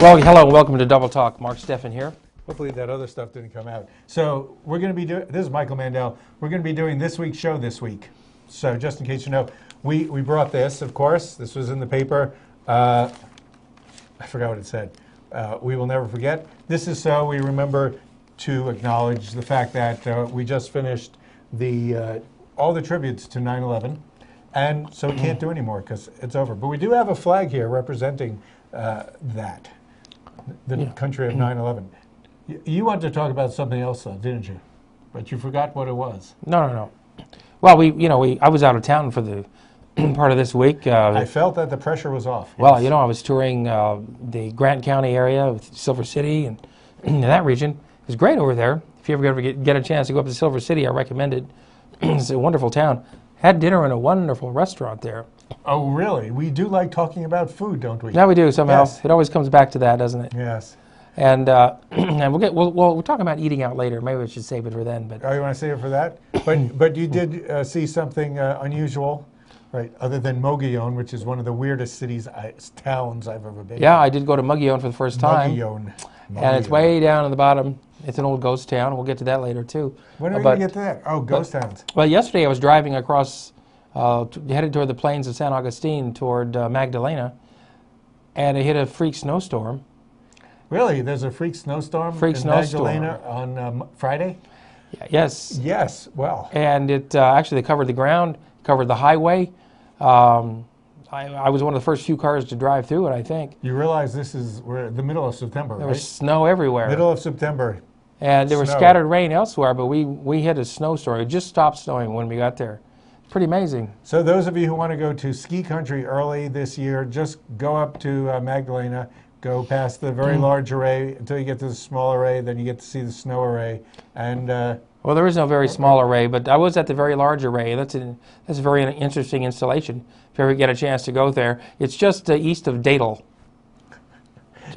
Well, hello and welcome to Double Talk. Mark Steffen here. Hopefully that other stuff didn't come out. So we're going to be doing, this is Michael Mandel, we're going to be doing this week's show this week. So just in case you know, we brought this, of course. This was in the paper. I forgot what it said. We will never forget. This is so we remember to acknowledge the fact that we just finished all the tributes to 9/11. And so we can't do any more because it's over. But we do have a flag here representing that. The country of 9/11. You wanted to talk about something else, though, didn't you? But you forgot what it was. No. Well, I was out of town for the part of this week. I felt that the pressure was off. Well, yes. I was touring the Grant County area with Silver City and in that region. It was great over there. If you ever get a chance to go up to Silver City, I recommend it. It's a wonderful town. Had dinner in a wonderful restaurant there. Oh, really? We do like talking about food, don't we? Yeah, we do somehow. Yes. It always comes back to that, doesn't it? Yes. And we'll talk about eating out later. Maybe we should save it for then. But oh, you want to save it for that? But you did see something unusual, right? Other than Mogollon, which is one of the weirdest towns I've ever been. Yeah, I did go to Mogollon for the first time. Mogollon. And it's way down in the bottom. It's an old ghost town. We'll get to that later too. When are we going to get to that? Oh, ghost towns. Well, yesterday I was driving across, headed toward the plains of San Augustine toward Magdalena, and it hit a freak snowstorm. Really? There's a freak snowstorm in Magdalena on Friday? Yes. Yes. Well. And it actually covered the ground, covered the highway. I was one of the first few cars to drive through it, I think. You realize we're in the middle of September, There right? was snow everywhere. Middle of September. And there was scattered rain elsewhere, but we hit a snowstorm. It just stopped snowing when we got there. Pretty amazing. So those of you who want to go to ski country early this year, just go up to Magdalena, go past the very large array until you get to the small array, then you get to see the snow array. And well, there is no very small array, but I was at the very large array. That's a very interesting installation. If you ever get a chance to go there, it's just east of Datel.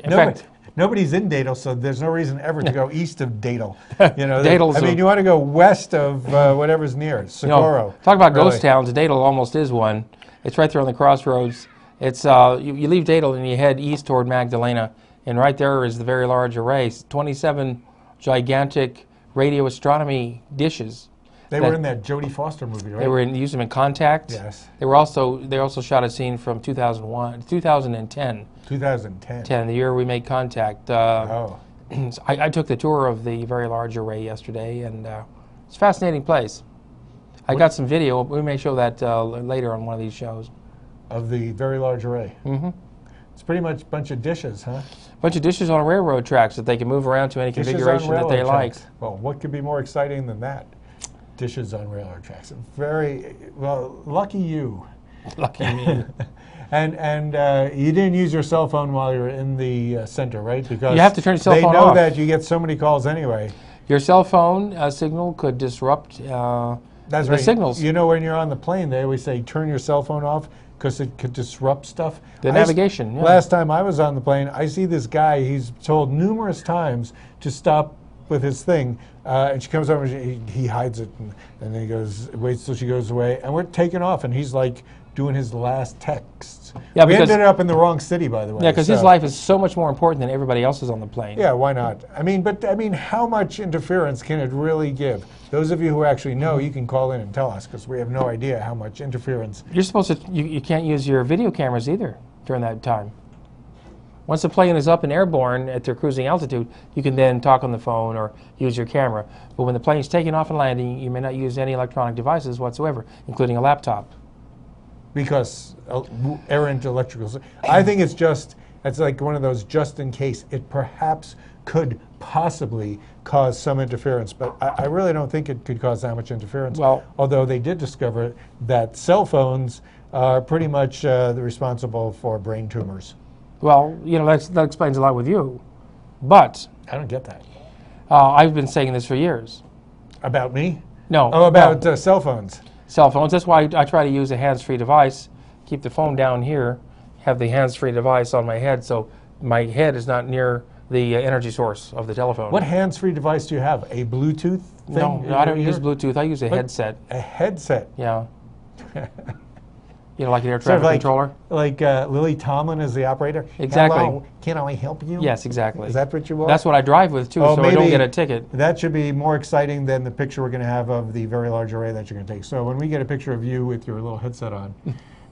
In fact, nobody's in Datel, so there's no reason ever to go east of Datel. You want to go west of whatever's near Socorro. Talk about ghost towns. Datel almost is one. It's right there on the crossroads. It's you leave Datel and you head east toward Magdalena, and right there is the very large array. 27 gigantic radio astronomy dishes. They were in that Jodie Foster movie, right? They used them in Contact. Yes. They also shot a scene from 2010. 2010. The year we made Contact. I took the tour of the very large array yesterday, and it's a fascinating place. I got some video. We may show that later on one of these shows. Of the very large array. Mm-hmm. It's pretty much a bunch of dishes, huh? A bunch of dishes on railroad tracks that they can move around to any configuration that they like. Well, what could be more exciting than that? Dishes on railroad tracks. Very well. Lucky you. Lucky me. And you didn't use your cell phone while you were in the center, right? Because you have to turn your cell phone off. They know that you get so many calls anyway. Your cell phone signal could disrupt the signals. You know, when you're on the plane, they always say turn your cell phone off because it could disrupt stuff. The navigation. Yeah. Last time I was on the plane, I see this guy. He's told numerous times to stop with his thing, and she comes over and he hides it, and then he goes, waits till she goes away, and we're taking off, and he's like doing his last texts. Yeah, we ended up in the wrong city, by the way. Yeah, because his life is so much more important than everybody else's on the plane. Yeah, why not? I mean, how much interference can it really give? Those of you who actually know, you can call in and tell us, because we have no idea how much interference. You're supposed to. You can't use your video cameras either during that time. Once the plane is up and airborne at their cruising altitude, you can then talk on the phone or use your camera. But when the plane's taking off and landing, you may not use any electronic devices whatsoever, including a laptop. Because errant electrical. I think it's like one of those just in case. It perhaps could possibly cause some interference, but I really don't think it could cause that much interference. Well, although they did discover that cell phones are pretty much responsible for brain tumors. Well, that explains a lot with you, but I don't get that. I've been saying this for years. About me? No. Oh, about cell phones. Cell phones. That's why I try to use a hands-free device. Keep the phone down here. Have the hands-free device on my head, so my head is not near the energy source of the telephone. What hands-free device do you have? A Bluetooth thing? No, I don't use Bluetooth. I use a headset. A headset? Yeah. You know, like an air Sort of traffic controller. Like Lily Tomlin is the operator. Exactly. Hello, can I help you? Yes, exactly. Is that what you want? That's what I drive with too, Oh, so I don't maybe get a ticket. That should be more exciting than the picture we're going to have of the very large array that you're going to take. So when we get a picture of you with your little headset on,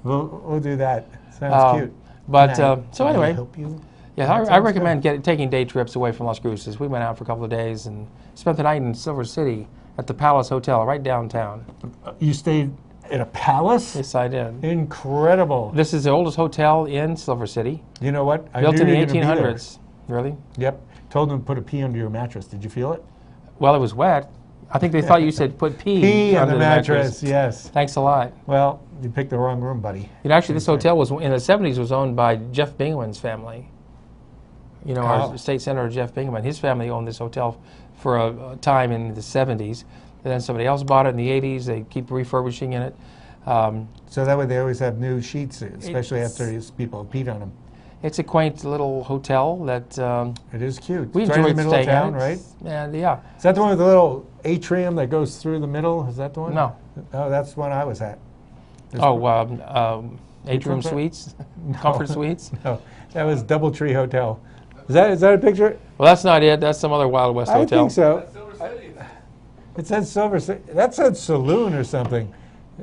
we'll do that. Sounds cute. But Can so I anyway, help you? yeah, That I sounds recommend taking day trips away from Las Cruces. We went out for a couple of days and spent the night in Silver City at the Palace Hotel right downtown. You stayed at a palace? Yes, I did. Incredible. This is the oldest hotel in Silver City. You know what? I Built knew in the you were gonna be there. 1800s. Really? Yep. Told them to put a pea under your mattress. Did you feel it? Well, it was wet. I think they thought you said put pee Pea on under the mattress, yes. Thanks a lot. Well, you picked the wrong room, buddy. You know, actually, this hotel was in the 70s was owned by Jeff Bingaman's family. You know, our state senator Jeff Bingaman. His family owned this hotel for a time in the 70s. And then somebody else bought it in the 80s. They keep refurbishing in it. So that way they always have new sheets, especially after these people peed on them. It's a quaint little hotel that It is cute. we It's right in the enjoyed middle of staying town, at. right? And yeah, Is that the one with the little atrium that goes through the middle? Is that the one? no. Oh, that's the one I was at. Atrium one's that? Suites, Comfort Suites. No, that was Doubletree Hotel. Is that a picture? Well, that's not it. That's some other Wild West I hotel. think so. It says Silver City. That said saloon or something.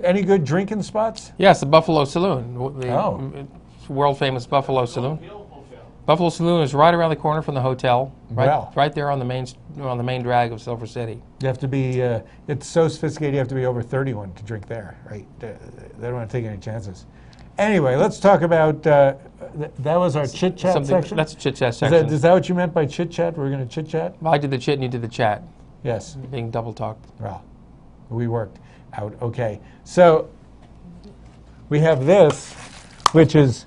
Any good drinking spots? Yes, the Buffalo Saloon, Oh. world famous Buffalo Saloon. Buffalo Saloon is right around the corner from the hotel, Wow. right there on the main drag of Silver City. You have to be, it's so sophisticated you have to be over 31 to drink there, right? They don't want to take any chances. Anyway, let's talk about, that was our chit-chat section? That's a chit-chat section. Is that what you meant by chit-chat? We're going to chit-chat? Well, I did the chit and you did the chat, Yes. being double talked. Well, we worked out okay. So we have this, which is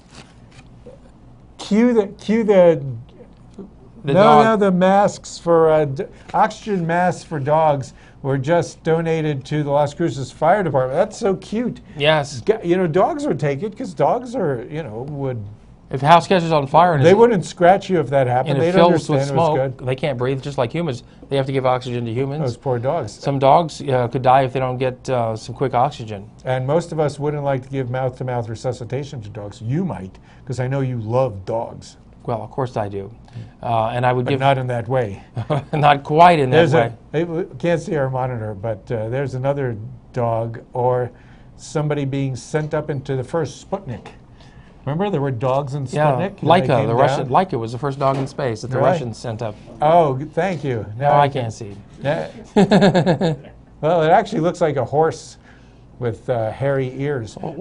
the masks for oxygen masks for dogs were just donated to the Las Cruces Fire Department. That's so cute. Yes. You know, dogs would take it because dogs are, would. If the house catches on fire and They wouldn't scratch you if that happened. and it They'd fills with understand it was smoke, good. they can't breathe just like humans. They have to give oxygen to humans. Those poor dogs. Some dogs could die if they don't get some quick oxygen. And most of us wouldn't like to give mouth-to-mouth resuscitation to dogs. You might, because I know you love dogs. Well, of course I do. And I would But give not in that way. not quite in that way. We can't see our monitor, but there's another dog or somebody being sent up into the first Sputnik. Remember, there were dogs in Yeah, Sputnik? and they Laika, came the Russian. down? Laika was the first dog in space that the Really? Russians sent up. Oh, thank you. Now I can't see. Yeah. Well, it actually looks like a horse with hairy ears. Well,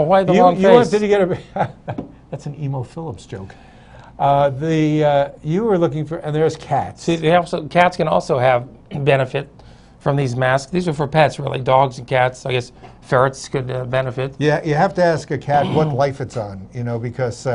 why the long you face? wanted to get a. That's an Emo Phillips joke. You were looking for, and there's cats. See, cats can also have benefit from these masks. These are for pets, really. Dogs and cats. I guess ferrets could benefit. Yeah, you have to ask a cat what life it's on, because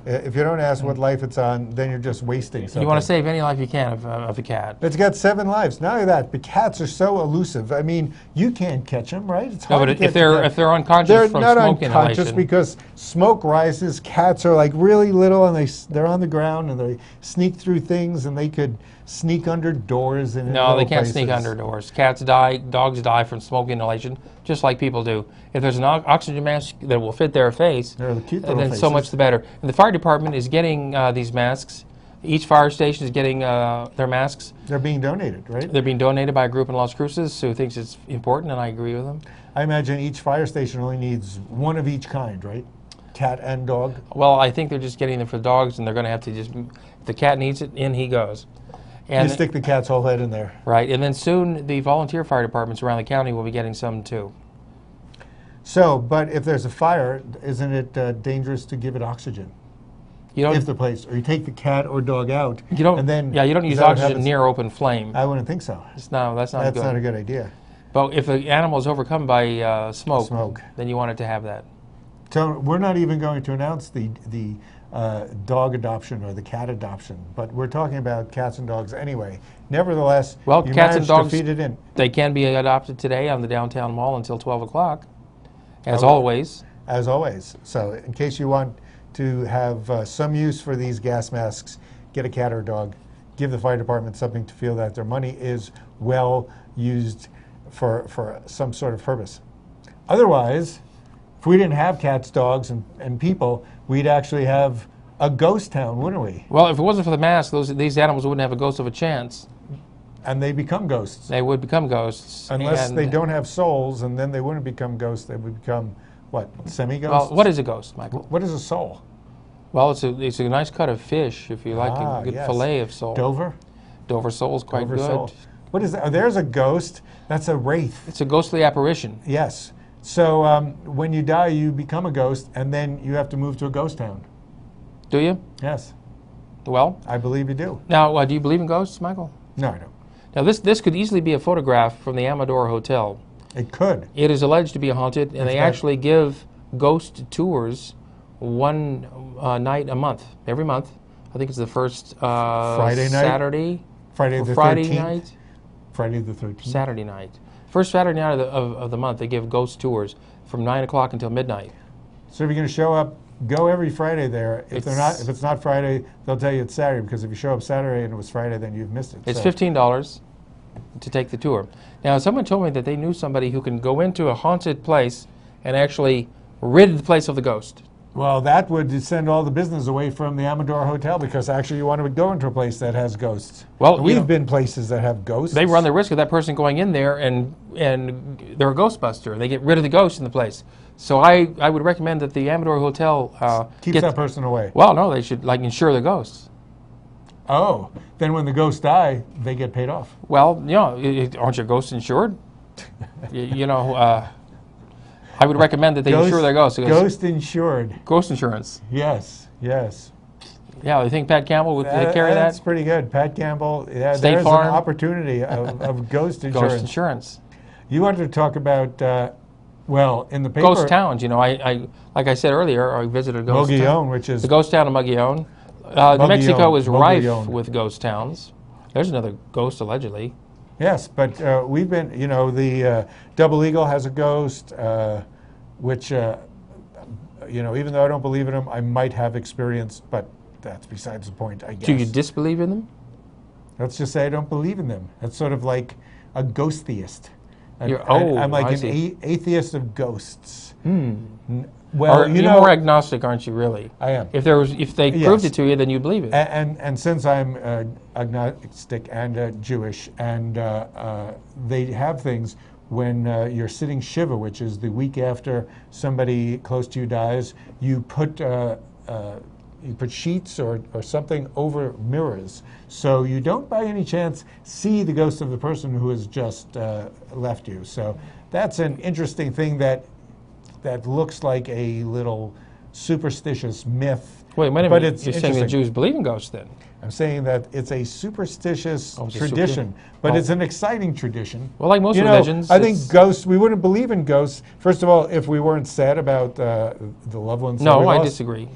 if you don't ask what life it's on, then you're just wasting something. You want to save any life you can of a cat. It's got 7 lives. Not only that, but cats are so elusive. I mean, you can't catch them, right? It's No, hard but to get if they're unconscious they're from not smoke unconscious inhalation, because smoke rises. Cats are like really little, and they're on the ground, and they sneak through things, and they could sneak under doors and in no, they little can't sneak places. under doors. Cats die, dogs die from smoke inhalation, just like people do. If there's an oxygen mask that will fit their face, They're the cute little then so faces. much the better. And the fire department is getting these masks. Each fire station is getting their masks. They're being donated, right? They're being donated by a group in Las Cruces who thinks it's important, and I agree with them. I imagine each fire station only needs one of each kind, right? Cat and dog. Well, I think they're just getting them for dogs, and they're going to have to just, if the cat needs it, in he goes. And You stick the cat's whole head in there. right, and then soon the volunteer fire departments around the county will be getting some too. So, but if there's a fire, isn't it dangerous to give it oxygen? You don't, If the place, or you take the cat or dog out, you don't, and then yeah, you don't is use that what oxygen happens? near open flame. I wouldn't think so. That's not That's good. not a good idea. But if the animal is overcome by Smoke. then you want it to have that. So we're not even going to announce the dog adoption or the cat adoption, but we're talking about cats and dogs anyway. Nevertheless, Well, you cats and managed dogs, to feed it in. they can be adopted today on the downtown mall until 12 o'clock, as Okay. always. As always. So in case you want to have some use for these gas masks, get a cat or a dog. Give the fire department something to feel that their money is well used for some sort of purpose. Otherwise, if we didn't have cats, dogs, and people, we'd actually have a ghost town, wouldn't we? Well, if it wasn't for the mask, these animals wouldn't have a ghost of a chance. And they become ghosts. They would become ghosts. Unless they don't have souls, and then they wouldn't become ghosts. They would become, what, semi-ghosts? Well, what is a ghost, Michael? What is a soul? Well, it's a nice cut of fish, if you like a good yes. fillet of sole. Dover? Dover sole's quite Dover good. sole. What is that? Oh, there's a ghost. That's a wraith. It's a ghostly apparition. Yes. So when you die, you become a ghost, and then you have to move to a ghost town. Do you? Yes. Well, I believe you do. now, do you believe in ghosts, Michael? No, I don't. Now, this could easily be a photograph from the Amador Hotel. It could. It is alleged to be haunted, and they actually give ghost tours one night a month, every month. I think it's the first Friday night? Saturday. Friday the Friday 13th? night. Friday the 13th. Saturday night. First Saturday night of the month, they give ghost tours from 9 o'clock until midnight. So if you're going to show up, go every Friday there. If it's not Friday, they'll tell you it's Saturday, because if you show up Saturday and it was Friday, then you've missed it. It's So- $15 to take the tour. Now, someone told me that they knew somebody who can go into a haunted place and actually rid the place of the ghost. Well, that would send all the business away from the Amador Hotel, because actually you want to go into a place that has ghosts. Well, And we've been places that have ghosts. They run the risk of that person going in there and they're a ghostbuster. They get rid of the ghost in the place. So I would recommend that the Amador Hotel Keeps that person away. Well, no, they should insure the ghosts. Oh, then when the ghosts die, they get paid off. Well, aren't your ghosts insured? I would recommend that they insure their ghosts. Ghost insured. Ghost insurance. Yes, yes. Yeah, you think Pat Campbell would take care of that? That's pretty good. Pat Campbell, yeah, State there's Farm. an opportunity of ghost insurance. Ghost insurance. You wanted to talk about, in the paper. Ghost towns, I like I said earlier, I visited a ghost town. Mogollon, which is... The ghost town of Mogollon. New Mexico is rife Mogollon. with ghost towns. There's another ghost, allegedly. Yes, but we've been, the Double Eagle has a ghost, which, even though I don't believe in them, I might have experienced, but that's besides the point, I guess. Do you disbelieve in them? Let's just say I don't believe in them. That's sort of like a ghost theist. I I'm like see. atheist of ghosts. Well, you're more agnostic, aren't you? Really? I am. If they proved it to you, then you believe it. And since I'm agnostic and Jewish, and they have things when you're sitting Shiva, which is the week after somebody close to you dies, you put sheets or something over mirrors, so you don't by any chance see the ghost of the person who has just left you. So that's an interesting thing that looks like a little superstitious myth. Wait a minute, but you're it's saying the interesting. Jews believe in ghosts then? I'm saying that it's a superstitious it's a tradition, but it's an exciting tradition. Well, like most religions, I think ghosts, we wouldn't believe in ghosts, first of all, if we weren't sad about the loved ones. No, I disagree.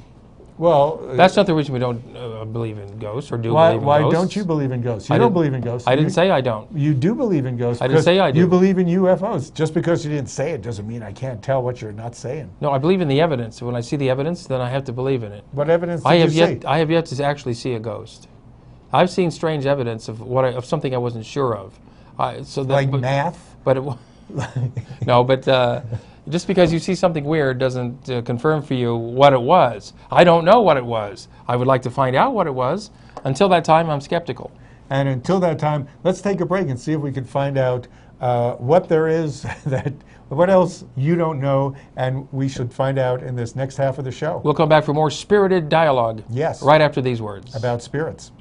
Well, that's not the reason we don't believe in ghosts or believe in ghosts. Why don't you believe in ghosts? You don't believe in ghosts. I didn't say I don't. You do believe in ghosts. I didn't say I do. You believe in UFOs. Just because you didn't say it doesn't mean I can't tell what you're not saying. No, I believe in the evidence. When I see the evidence, then I have to believe in it. What evidence did you see? I have yet to actually see a ghost. I've seen strange evidence of something I wasn't sure of. Math? But just because you see something weird doesn't confirm for you what it was. I don't know what it was. I would like to find out what it was. Until that time, I'm skeptical. And until that time, let's take a break and see if we can find out what there is what else you don't know, and we should find out in this next half of the show. We'll come back for more spirited dialogue. Yes. Right after these words. About spirits.